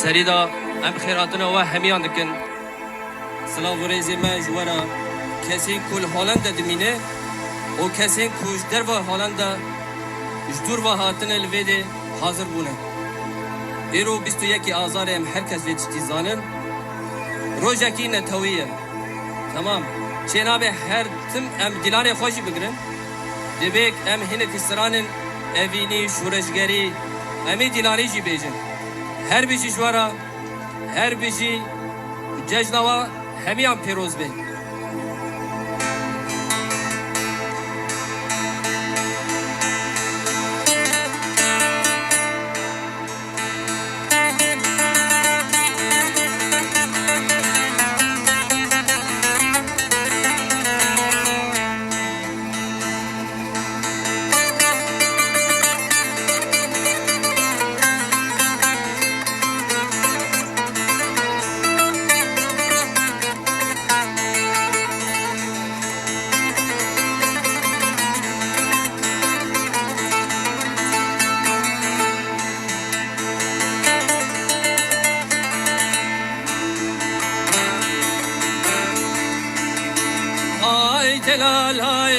سريدا ام خيراتنا وهميان دكن سلاو وريزي ما جوارا كسين كل هولندا دمينه او كسين كوش دروا هولندا جدور و هاتن الويده حاضر بونه ایرو 21 آذار ام herkes ve tizanın rojaki netawiye tamam çenabe her tüm em dilane hoşi bigrin debek em hinek istranın evini şurajgeri emi dilane ji bejin her bir şey şwara her bir şey cejnava hemiyan peroz bey Delal ay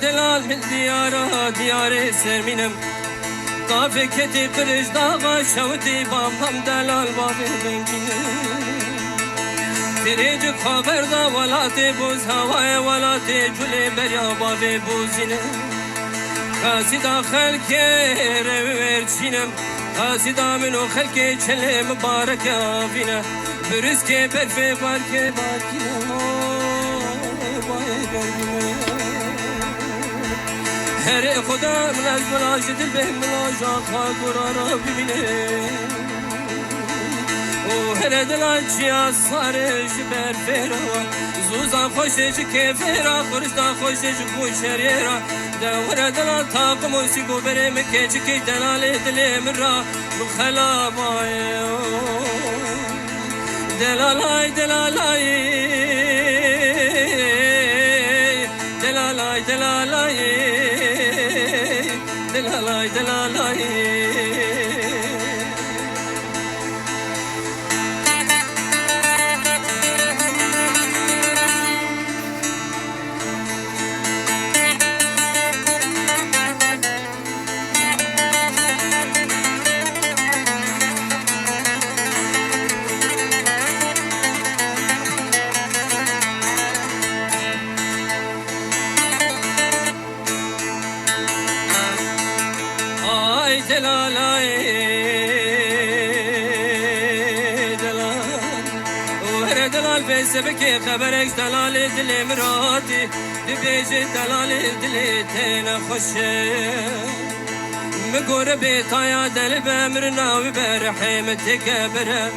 delal min diyara diyare serminem Kafe keti kırış dağa şavti bam delal babi bengine Direci haberda valate buz havaya valate cüle berya babi buzine Kasida خلکه رورچینم قاصدا منو خلکه چله مبارک آفینه برز که برفه بارکه بارکینه هر خدا ملاج ملاج دل به ملاج آخا قرارا ببینه و هر دلانچی آسارش برفه را زوزان خوشش که فرا خورشتا خوشش خوشریرا دور دلال تاقم و سیگو برم که چکی دلال دلم را بخلابای دلالای دلالای دلالای دلالای دلالای دلالای دلالای دلال وهر دلال بسبك خبرك دلال دل مراتي دبيج دلال دل تنا خوشه مقور بيتايا دل بمرنا وبرحمتك بره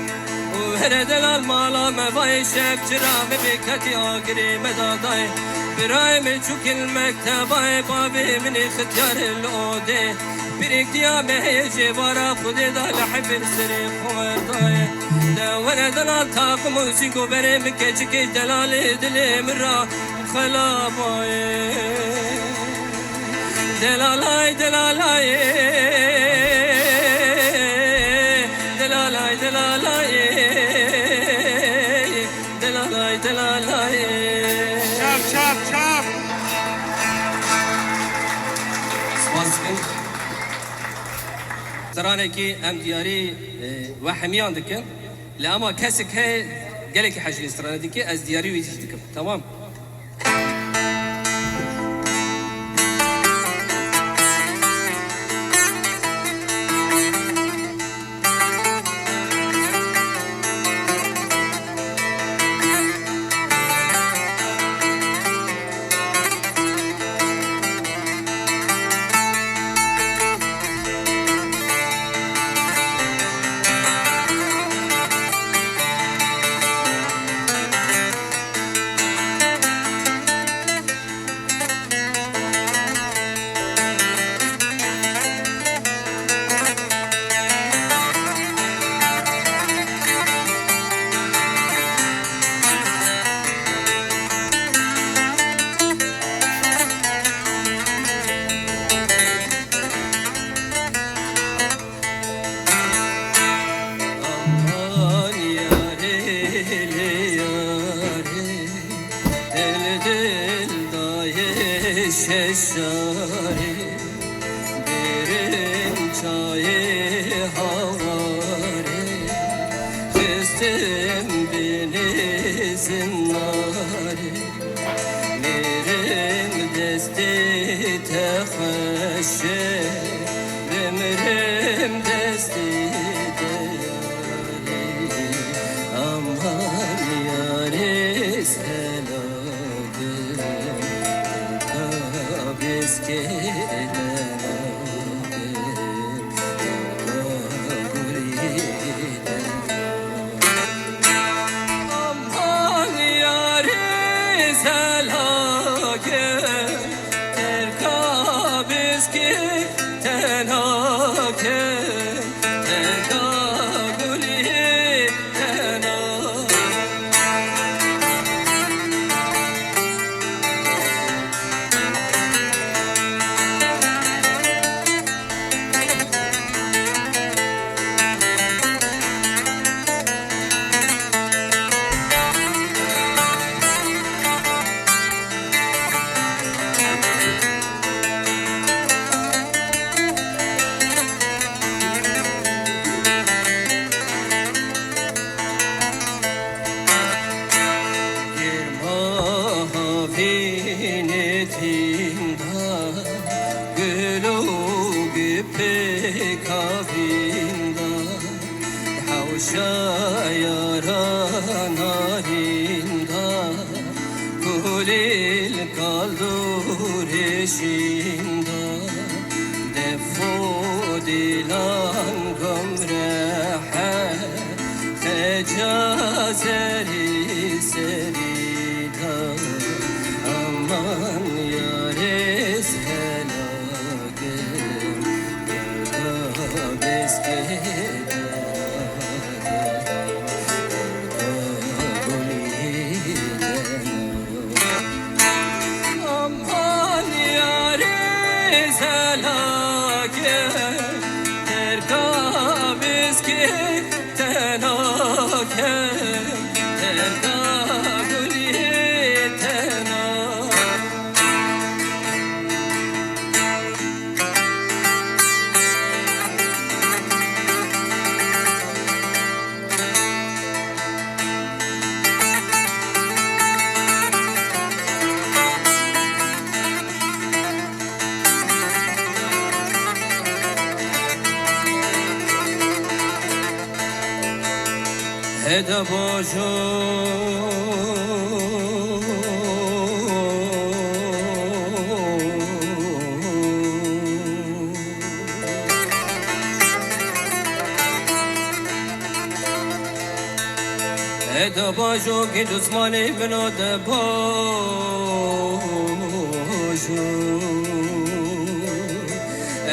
وهر دلال مالا مفاي شكرا بكتي اغري مداداي براي من شوك المكتباي بابي من اختيار الاودي بريك ديا مهيجي ورا خدي دا لحب السري خورداي دور دلال تاق موسيقو بري مكيجي دلال دلي مرا خلاباي دلالاي دلالاي دلالاي دلالاي دلالاي دلالاي شاب شاب شاب ترانه کی ام دیاری و حمیان دکن لما کسی که گله که حجی ترانه دیگه از دیاری ویزی دکم تمام çeşari Birin çayı havari Kıstım beni zinari Mirim desti tehaşe Demirim desti deyari Aman yari seladım Kabiz kelenadım Aman yari seladım Terkabiz kelenadım Kavinda Havşa yaranarında Kulil kaldur eşinda Defo dilan gomrehe Tecazeri serida Aman yares helagem Aman yâre zelâke Terkâbiz ki tenâke Terkâgulî tenâke Eda bojo Eda bojo ki dusmani bino de bojo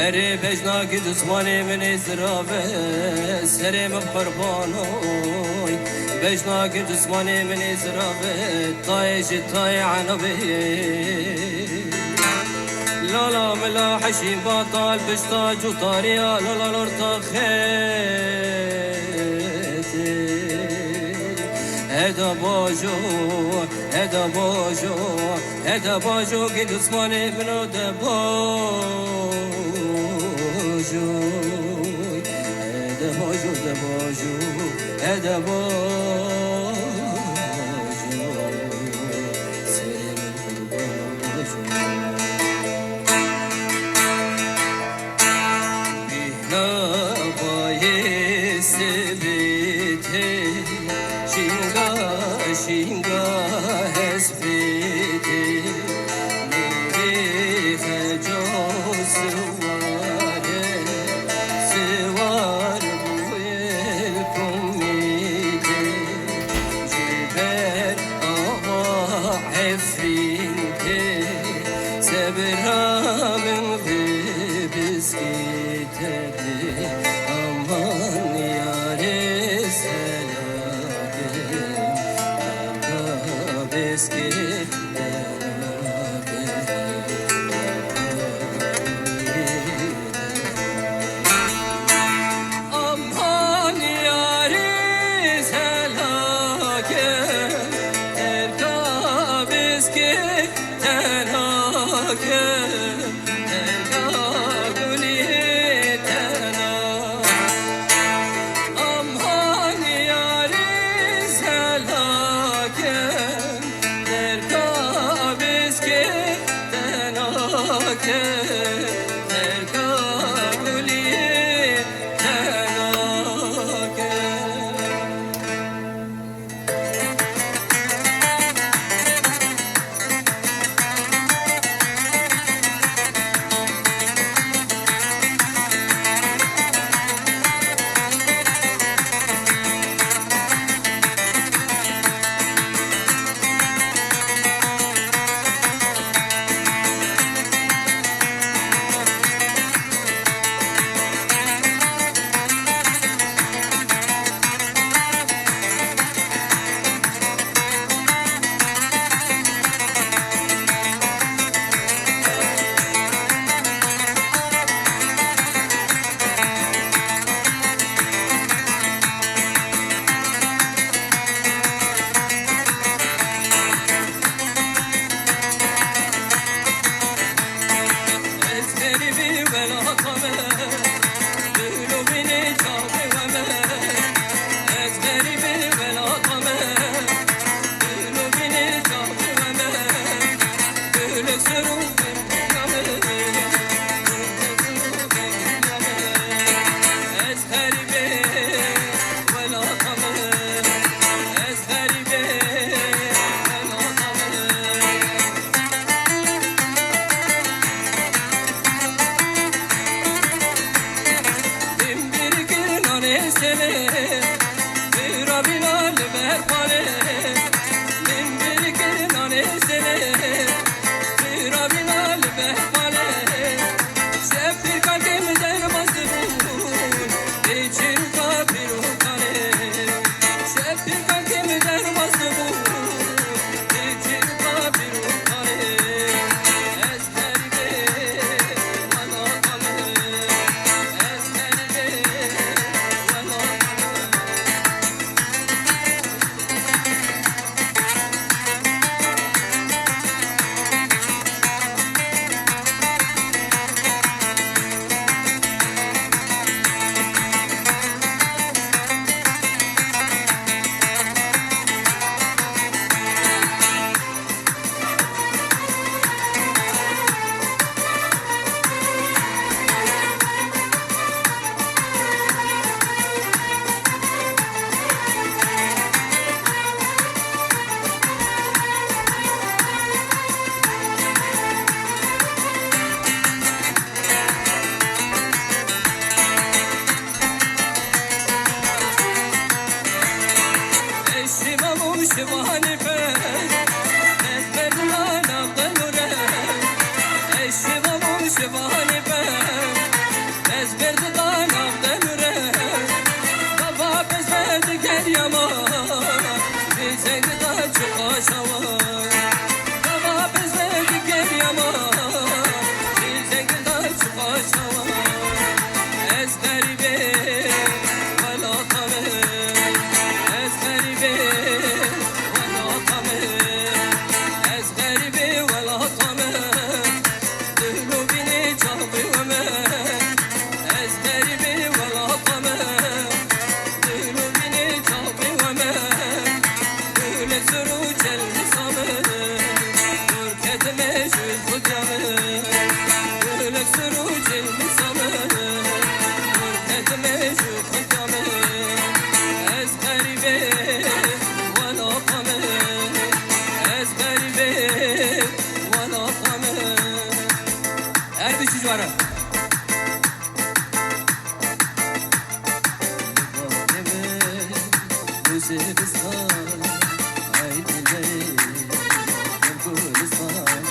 Eri bejna ki dusmani min izrave Serim qurbanoy Bejna ki dusmani min izrave Tay jitay anabi Lala mila hashim batal Bishtaj utariya Lala lorta khezi Eda bojo Eda bojo Eda bojo ki dusmani bino de bojo Eda bojo de bojo Eda bojo Serim bojo Bihna baye sebite Shinga shinga hesbite Nuri khajos ware Siwar buel kumite Jiber aha efrinte Sebra min biskite Aman yare selam Eski Aman yâri selâke Erkab eski tenâke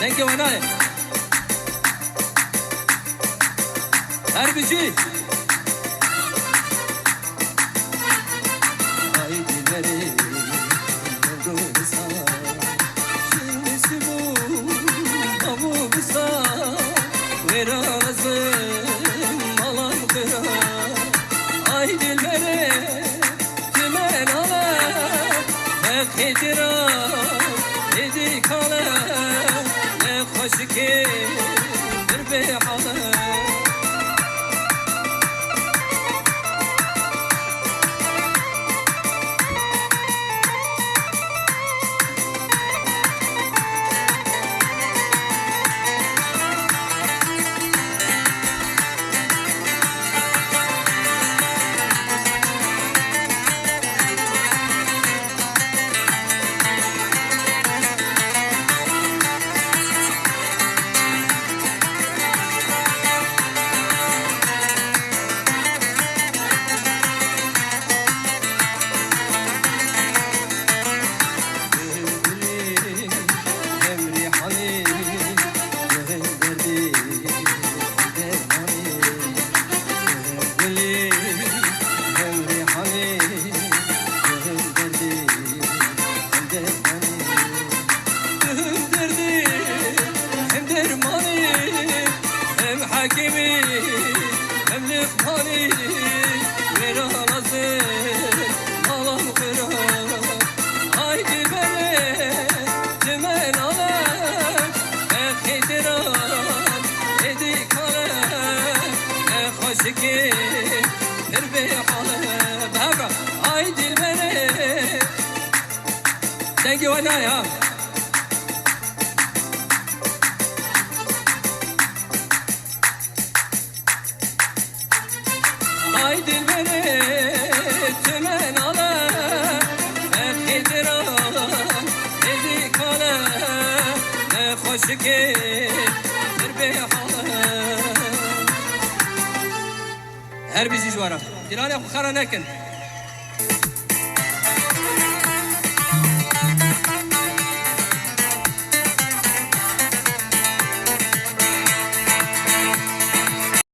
Thank you, Anay. Herbici. Hicra, hedi kala, ne hoş ki. بحاله حكيمي مملك مالي ويرا نازل مالام قرا هايدي بلي جمال على خيتران ايدي كالا خوشكي تربي حاله بابا هايدي بلي thank you Anaya haydi beni tümen ala Fekhidiran dedi kala ne hoş ki bir hala her bizi jwara dilane khara nekin